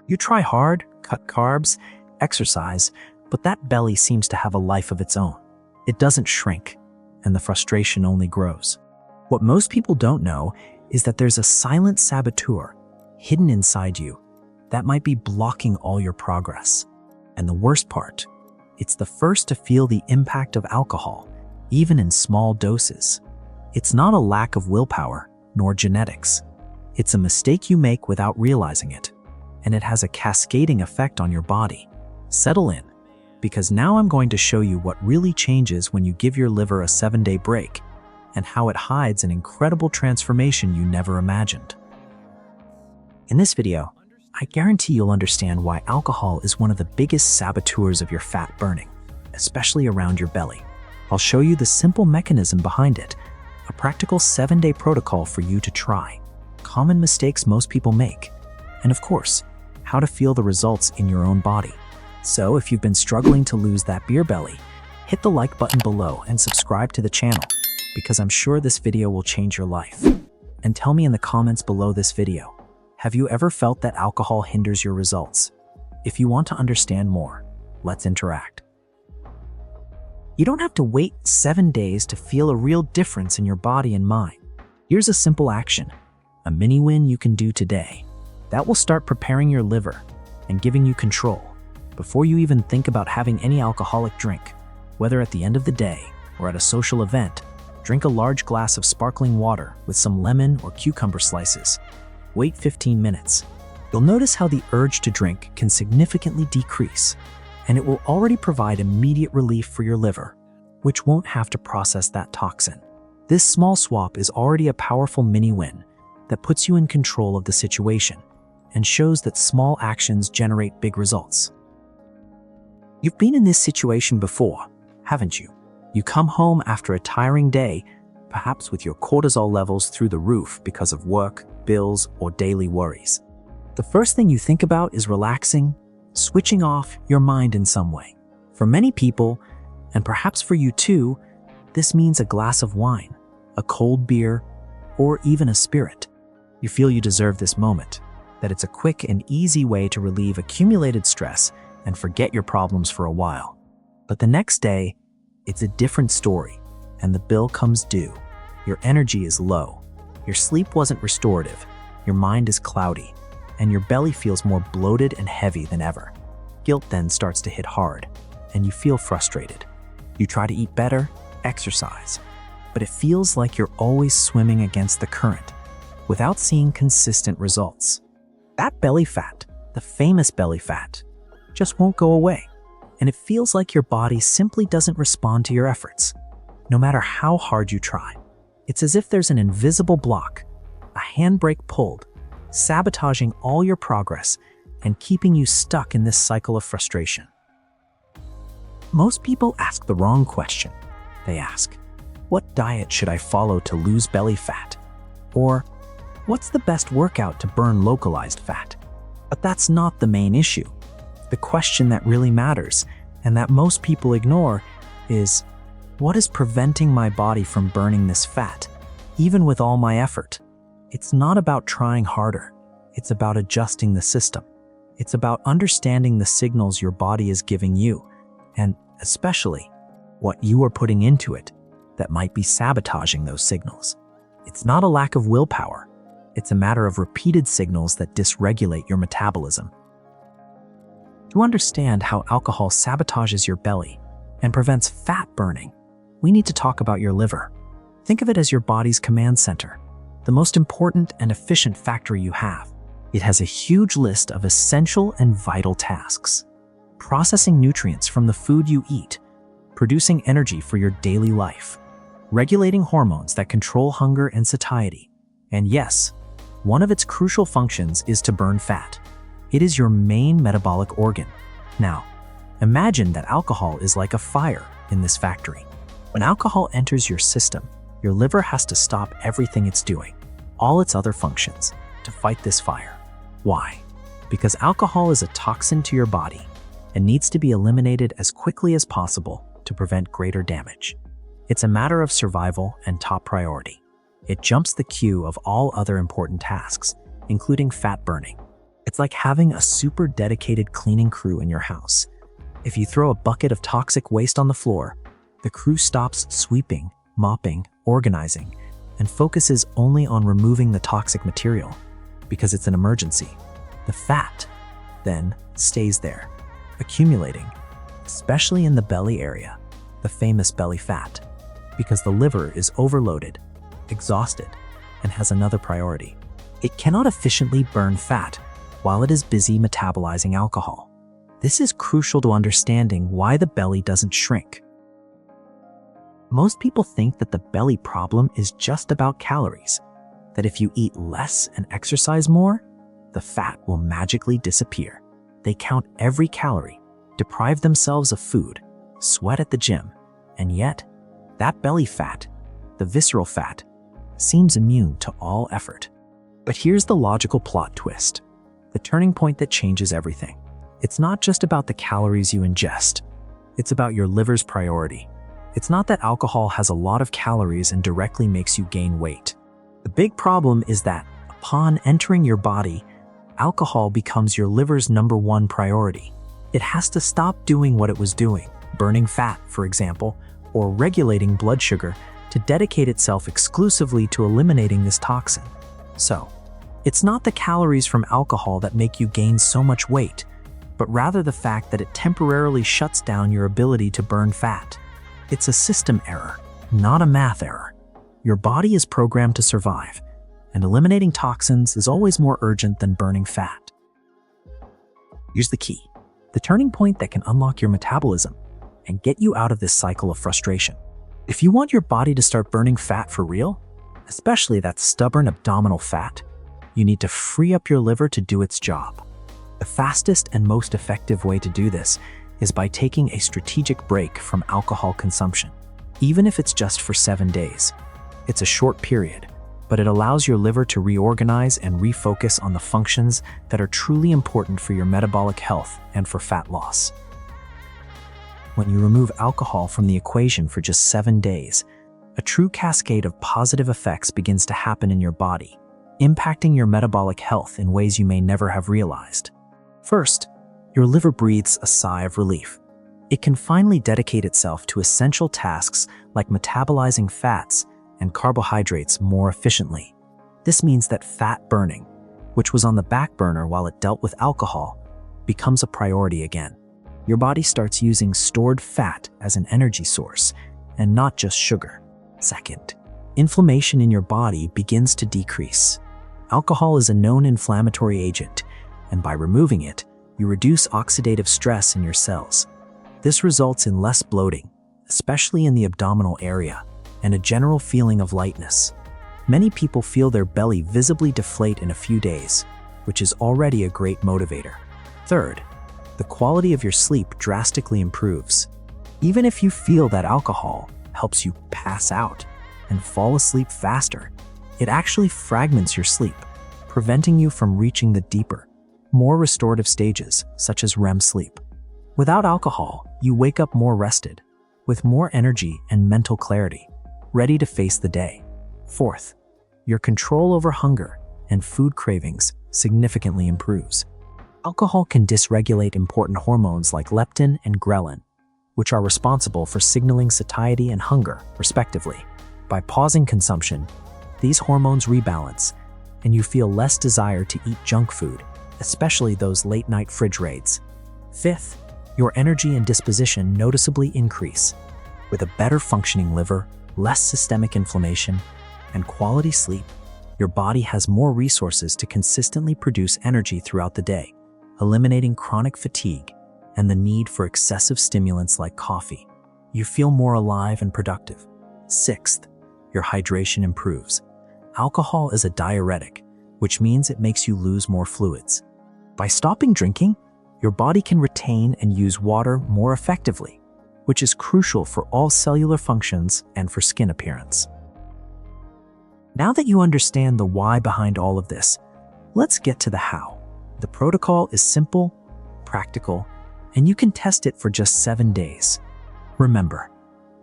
You try hard, cut carbs, exercise, but that belly seems to have a life of its own. It doesn't shrink, and the frustration only grows. What most people don't know is that there's a silent saboteur hidden inside you that might be blocking all your progress. And the worst part, it's the first to feel the impact of alcohol, even in small doses. It's not a lack of willpower, nor genetics. It's a mistake you make without realizing it, and it has a cascading effect on your body. Settle in, because now I'm going to show you what really changes when you give your liver a 7-day break, and how it hides an incredible transformation you never imagined. In this video, I guarantee you'll understand why alcohol is one of the biggest saboteurs of your fat burning, especially around your belly. I'll show you the simple mechanism behind it, a practical 7-day protocol for you to try, common mistakes most people make, and of course, how to feel the results in your own body. So if you've been struggling to lose that beer belly, hit the like button below and subscribe to the channel, because I'm sure this video will change your life. And tell me in the comments below this video, have you ever felt that alcohol hinders your results? If you want to understand more, let's interact. You don't have to wait 7 days to feel a real difference in your body and mind. Here's a simple action, a mini win you can do today. That will start preparing your liver and giving you control before you even think about having any alcoholic drink. Whether at the end of the day or at a social event, drink a large glass of sparkling water with some lemon or cucumber slices. Wait 15 minutes. You'll notice how the urge to drink can significantly decrease, and it will already provide immediate relief for your liver, which won't have to process that toxin. This small swap is already a powerful mini win that puts you in control of the situation and shows that small actions generate big results. You've been in this situation before, haven't you? You come home after a tiring day, perhaps with your cortisol levels through the roof because of work, bills, or daily worries. The first thing you think about is relaxing, switching off your mind in some way. For many people, and perhaps for you too, this means a glass of wine, a cold beer, or even a spirit. You feel you deserve this moment, that it's a quick and easy way to relieve accumulated stress and forget your problems for a while. But the next day, it's a different story, and the bill comes due. Your energy is low, your sleep wasn't restorative, your mind is cloudy, and your belly feels more bloated and heavy than ever. Guilt then starts to hit hard, and you feel frustrated. You try to eat better, exercise, but it feels like you're always swimming against the current, without seeing consistent results. That belly fat, the famous belly fat, just won't go away, and it feels like your body simply doesn't respond to your efforts, no matter how hard you try. It's as if there's an invisible block, a handbrake pulled, sabotaging all your progress and keeping you stuck in this cycle of frustration. Most people ask the wrong question. They ask, what diet should I follow to lose belly fat? Or, what's the best workout to burn localized fat? But that's not the main issue. The question that really matters, and that most people ignore, is, what is preventing my body from burning this fat, even with all my effort? It's not about trying harder. It's about adjusting the system. It's about understanding the signals your body is giving you, and especially what you are putting into it that might be sabotaging those signals. It's not a lack of willpower. It's a matter of repeated signals that dysregulate your metabolism. To understand how alcohol sabotages your belly and prevents fat burning, we need to talk about your liver. Think of it as your body's command center, the most important and efficient factory you have. It has a huge list of essential and vital tasks: processing nutrients from the food you eat, producing energy for your daily life, regulating hormones that control hunger and satiety, and yes, one of its crucial functions is to burn fat. It is your main metabolic organ. Now, imagine that alcohol is like a fire in this factory. When alcohol enters your system, your liver has to stop everything it's doing, all its other functions, to fight this fire. Why? Because alcohol is a toxin to your body and needs to be eliminated as quickly as possible to prevent greater damage. It's a matter of survival and top priority. It jumps the queue of all other important tasks, including fat burning. It's like having a super dedicated cleaning crew in your house. If you throw a bucket of toxic waste on the floor, the crew stops sweeping, mopping, organizing, and focuses only on removing the toxic material because it's an emergency. The fat, then, stays there, accumulating, especially in the belly area, the famous belly fat, because the liver is overloaded, exhausted, and has another priority. It cannot efficiently burn fat while it is busy metabolizing alcohol. This is crucial to understanding why the belly doesn't shrink. Most people think that the belly problem is just about calories, that if you eat less and exercise more, the fat will magically disappear. They count every calorie, deprive themselves of food, sweat at the gym, and yet, that belly fat, the visceral fat, seems immune to all effort. But here's the logical plot twist, the turning point that changes everything. It's not just about the calories you ingest, it's about your liver's priority. It's not that alcohol has a lot of calories and directly makes you gain weight. The big problem is that, upon entering your body, alcohol becomes your liver's #1 priority. It has to stop doing what it was doing, burning fat, for example, or regulating blood sugar, to dedicate itself exclusively to eliminating this toxin. So, it's not the calories from alcohol that make you gain so much weight, but rather the fact that it temporarily shuts down your ability to burn fat. It's a system error, not a math error. Your body is programmed to survive, and eliminating toxins is always more urgent than burning fat. Here's the key, the turning point that can unlock your metabolism and get you out of this cycle of frustration. If you want your body to start burning fat for real, especially that stubborn abdominal fat, you need to free up your liver to do its job. The fastest and most effective way to do this is by taking a strategic break from alcohol consumption, even if it's just for 7 days. It's a short period, but it allows your liver to reorganize and refocus on the functions that are truly important for your metabolic health and for fat loss. When you remove alcohol from the equation for just 7 days, a true cascade of positive effects begins to happen in your body, impacting your metabolic health in ways you may never have realized. First, your liver breathes a sigh of relief. It can finally dedicate itself to essential tasks like metabolizing fats and carbohydrates more efficiently. This means that fat burning, which was on the back burner while it dealt with alcohol, becomes a priority again. Your body starts using stored fat as an energy source and not just sugar. Second, inflammation in your body begins to decrease. Alcohol is a known inflammatory agent, and by removing it, you reduce oxidative stress in your cells. This results in less bloating, especially in the abdominal area, and a general feeling of lightness. Many people feel their belly visibly deflate in a few days, which is already a great motivator. Third, the quality of your sleep drastically improves. Even if you feel that alcohol helps you pass out and fall asleep faster, it actually fragments your sleep, preventing you from reaching the deeper, more restorative stages, such as REM sleep. Without alcohol, you wake up more rested, with more energy and mental clarity, ready to face the day. Fourth, your control over hunger and food cravings significantly improves. Alcohol can dysregulate important hormones like leptin and ghrelin, which are responsible for signaling satiety and hunger, respectively. By pausing consumption, these hormones rebalance, and you feel less desire to eat junk food, especially those late-night fridge raids. Fifth, your energy and disposition noticeably increase. With a better functioning liver, less systemic inflammation, and quality sleep, your body has more resources to consistently produce energy throughout the day, eliminating chronic fatigue and the need for excessive stimulants like coffee. You feel more alive and productive. Sixth, your hydration improves. Alcohol is a diuretic, which means it makes you lose more fluids. By stopping drinking, your body can retain and use water more effectively, which is crucial for all cellular functions and for skin appearance. Now that you understand the why behind all of this, let's get to the how. The protocol is simple, practical, and you can test it for just 7 days. Remember,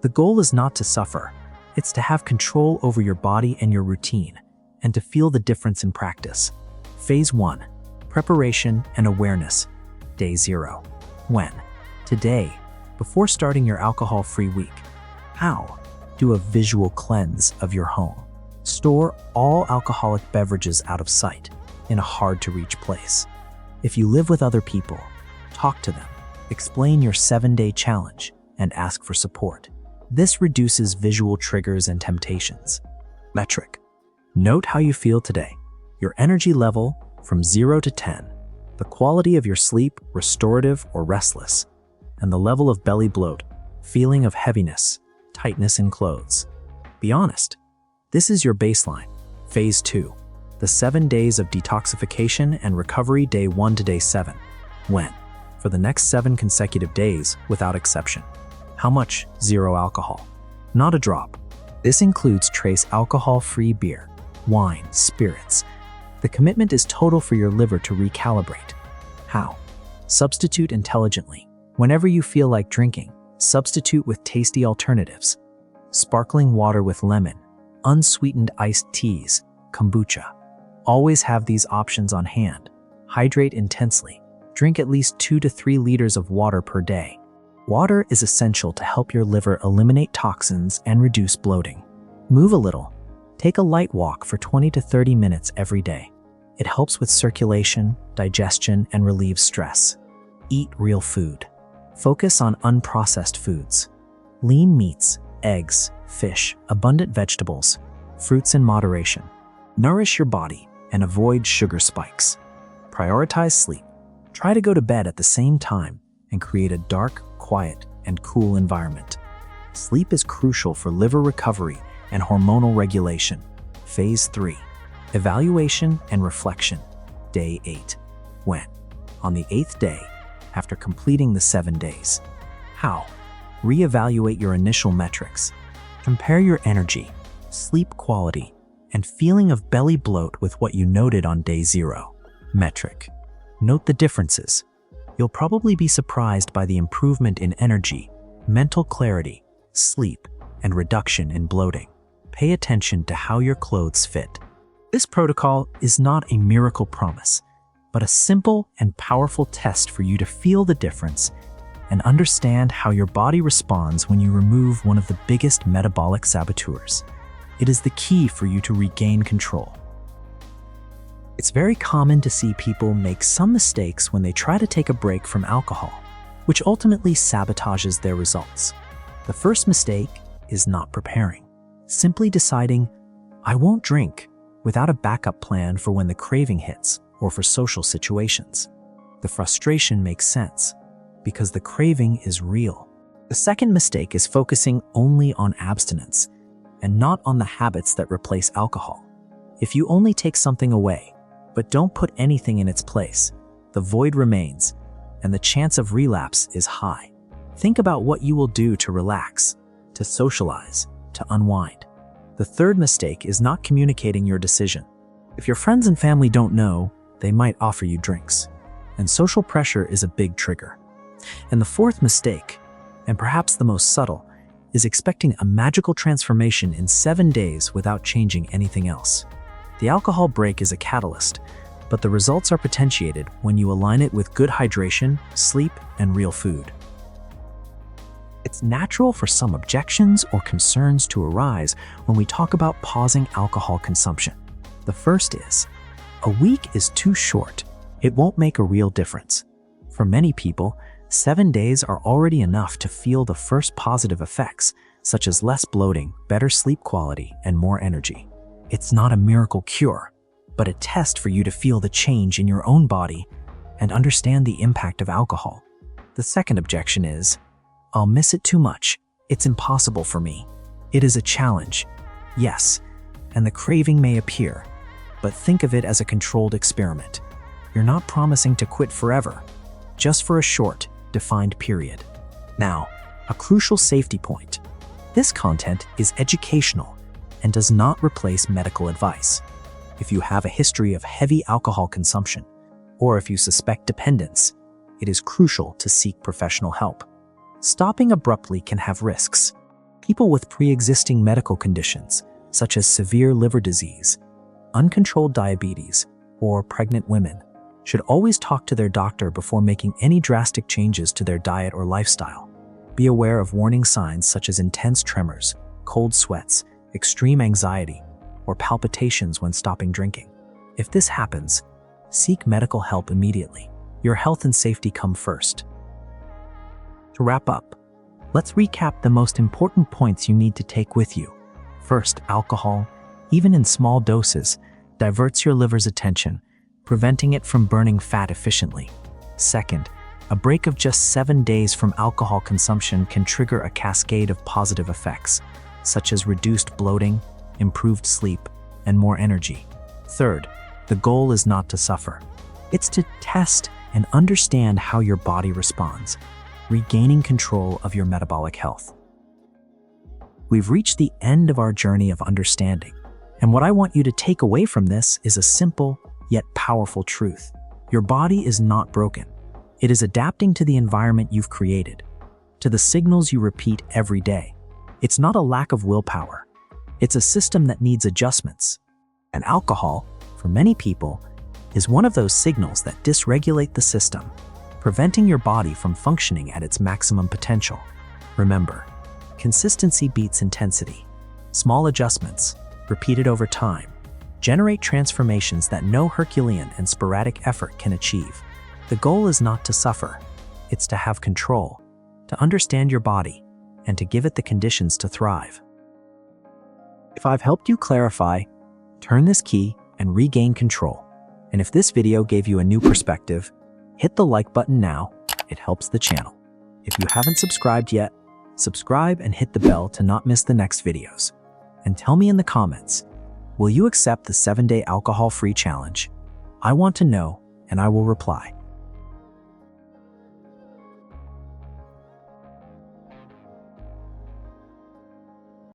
the goal is not to suffer. It's to have control over your body and your routine, and to feel the difference in practice. Phase 1. Preparation and awareness. Day 0. When? Today, before starting your alcohol-free week. How? Do a visual cleanse of your home. Store all alcoholic beverages out of sight in a hard-to-reach place. If you live with other people, talk to them. Explain your 7-day challenge and ask for support. This reduces visual triggers and temptations. Metric. Note how you feel today. Your energy level from 0 to 10, the quality of your sleep, restorative or restless, and the level of belly bloat, feeling of heaviness, tightness in clothes. Be honest. This is your baseline. Phase 2. The 7 days of detoxification and recovery, day 1 to day 7. When? For the next 7 consecutive days, without exception. How much? 0 alcohol. Not a drop. This includes trace alcohol-free beer, wine, spirits. The commitment is total for your liver to recalibrate. How? Substitute intelligently. Whenever you feel like drinking, substitute with tasty alternatives. Sparkling water with lemon, unsweetened iced teas, kombucha. Always have these options on hand. Hydrate intensely. Drink at least 2 to 3 liters of water per day. Water is essential to help your liver eliminate toxins and reduce bloating. Move a little. Take a light walk for 20 to 30 minutes every day. It helps with circulation, digestion, and relieves stress. Eat real food. Focus on unprocessed foods. Lean meats, eggs, fish, abundant vegetables, fruits in moderation. Nourish your body and avoid sugar spikes. Prioritize sleep. Try to go to bed at the same time and create a dark, quiet, and cool environment. Sleep is crucial for liver recovery and hormonal regulation. Phase 3. Evaluation and reflection. Day 8. When? On the 8th day, after completing the 7 days. How? Reevaluate your initial metrics. Compare your energy, sleep quality, and feeling of belly bloat with what you noted on day 0. Metric. Note the differences. You'll probably be surprised by the improvement in energy, mental clarity, sleep, and reduction in bloating. Pay attention to how your clothes fit. This protocol is not a miracle promise, but a simple and powerful test for you to feel the difference and understand how your body responds when you remove one of the biggest metabolic saboteurs. It is the key for you to regain control. It's very common to see people make some mistakes when they try to take a break from alcohol, which ultimately sabotages their results. The first mistake is not preparing. Simply deciding, I won't drink, without a backup plan for when the craving hits or for social situations. The frustration makes sense because the craving is real. The second mistake is focusing only on abstinence and not on the habits that replace alcohol. If you only take something away, but don't put anything in its place, the void remains and the chance of relapse is high. Think about what you will do to relax, to socialize, to unwind. The third mistake is not communicating your decision. If your friends and family don't know, they might offer you drinks, and social pressure is a big trigger. And the fourth mistake, and perhaps the most subtle, is expecting a magical transformation in 7 days without changing anything else. The alcohol break is a catalyst, but the results are potentiated when you align it with good hydration, sleep, and real food. It's natural for some objections or concerns to arise when we talk about pausing alcohol consumption. The first is, a week is too short. It won't make a real difference. For many people, 7 days are already enough to feel the first positive effects, such as less bloating, better sleep quality, and more energy. It's not a miracle cure, but a test for you to feel the change in your own body and understand the impact of alcohol. The second objection is, I'll miss it too much. It's impossible for me. It is a challenge. Yes, and the craving may appear, but think of it as a controlled experiment. You're not promising to quit forever, just for a short, defined period. Now, a crucial safety point. This content is educational and does not replace medical advice. If you have a history of heavy alcohol consumption, or if you suspect dependence, it is crucial to seek professional help. Stopping abruptly can have risks. People with pre-existing medical conditions, such as severe liver disease, uncontrolled diabetes, or pregnant women, should always talk to their doctor before making any drastic changes to their diet or lifestyle. Be aware of warning signs such as intense tremors, cold sweats, extreme anxiety, or palpitations when stopping drinking. If this happens, seek medical help immediately. Your health and safety come first. To wrap up, let's recap the most important points you need to take with you. First, alcohol, even in small doses, diverts your liver's attention, preventing it from burning fat efficiently. Second, a break of just 7 days from alcohol consumption can trigger a cascade of positive effects, such as reduced bloating, improved sleep, and more energy. Third, the goal is not to suffer. It's to test and understand how your body responds, regaining control of your metabolic health. We've reached the end of our journey of understanding, and what I want you to take away from this is a simple yet powerful truth. Your body is not broken. It is adapting to the environment you've created, to the signals you repeat every day. It's not a lack of willpower. It's a system that needs adjustments. And alcohol, for many people, is one of those signals that dysregulate the system, preventing your body from functioning at its maximum potential. Remember, consistency beats intensity. Small adjustments, repeated over time, generate transformations that no Herculean and sporadic effort can achieve. The goal is not to suffer. It's to have control, to understand your body, and to give it the conditions to thrive. If I've helped you clarify, turn this key and regain control. And if this video gave you a new perspective, hit the like button now. It helps the channel. If you haven't subscribed yet, subscribe and hit the bell to not miss the next videos. And tell me in the comments, will you accept the 7-day alcohol-free challenge? I want to know, and I will reply.